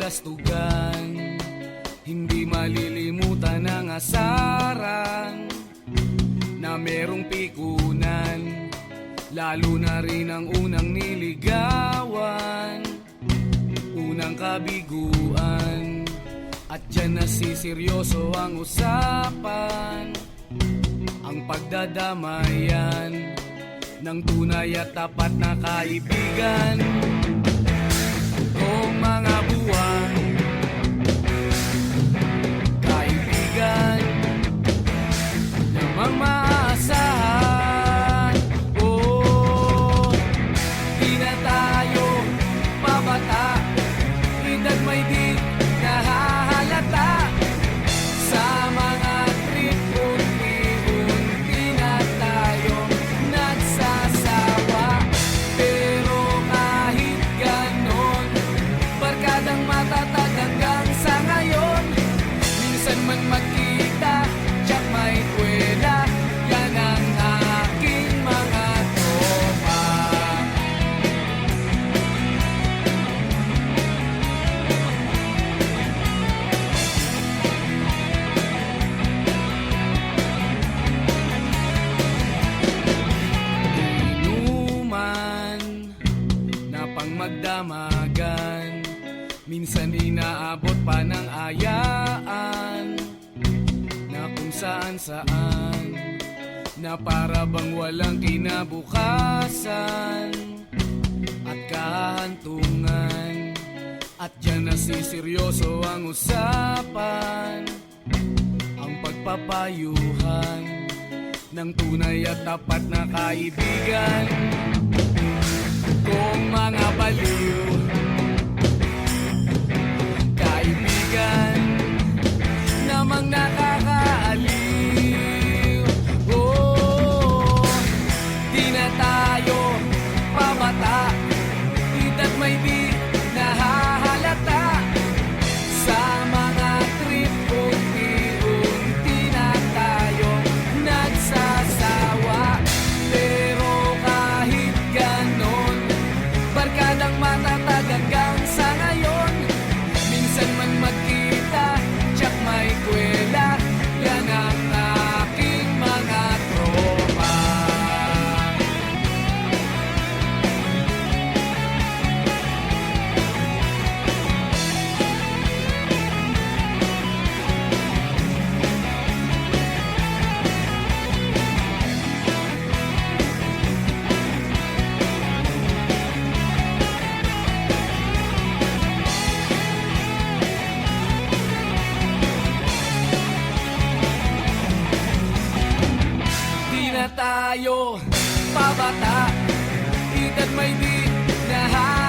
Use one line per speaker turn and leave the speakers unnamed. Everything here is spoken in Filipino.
kabulastugan, hindi malilimutan ang asaran na merong pikunan, lalo na rin ang unang niligawan, unang kabiguan. At dyan nasiseryoso ang usapan, ang pagdadamayan ng tunay at tapat na kaibigan. Kung mga buwan, kaibigan namang maaasahan. Oh, di na tayo pabata, edad may di nahahalata. Sa mga trip, unti-unti na tayong nagsasawa. Pero kahit ganon, barkadang matatag hanggang sa ngayon. Minsan man magkita, tiyak may kwela, yan ang aking mga tropa. Inuman na pang magdamagan, minsan inaabot pa ng ayaan, na kung saan-saan, na para bang walang kinabukasan at kahantungan. At dyan nasiseryoso ang usapan, ang pagpapayuhan ng tunay at tapat na kaibigan. Kung mga baliw, kaibigan namang nakakaaliw. Oh, di na tayo pabata, edad may di nahahalata. Sa mga trip, unti-unti na tayong nagsasawa. Pero kahit ganon, barkadang matatag hanggang sa ngayon. Minsan man magkita, tiyak may kwela, yan ang aking mga tropa. Di na tayo pabata, edad may di nahahalata.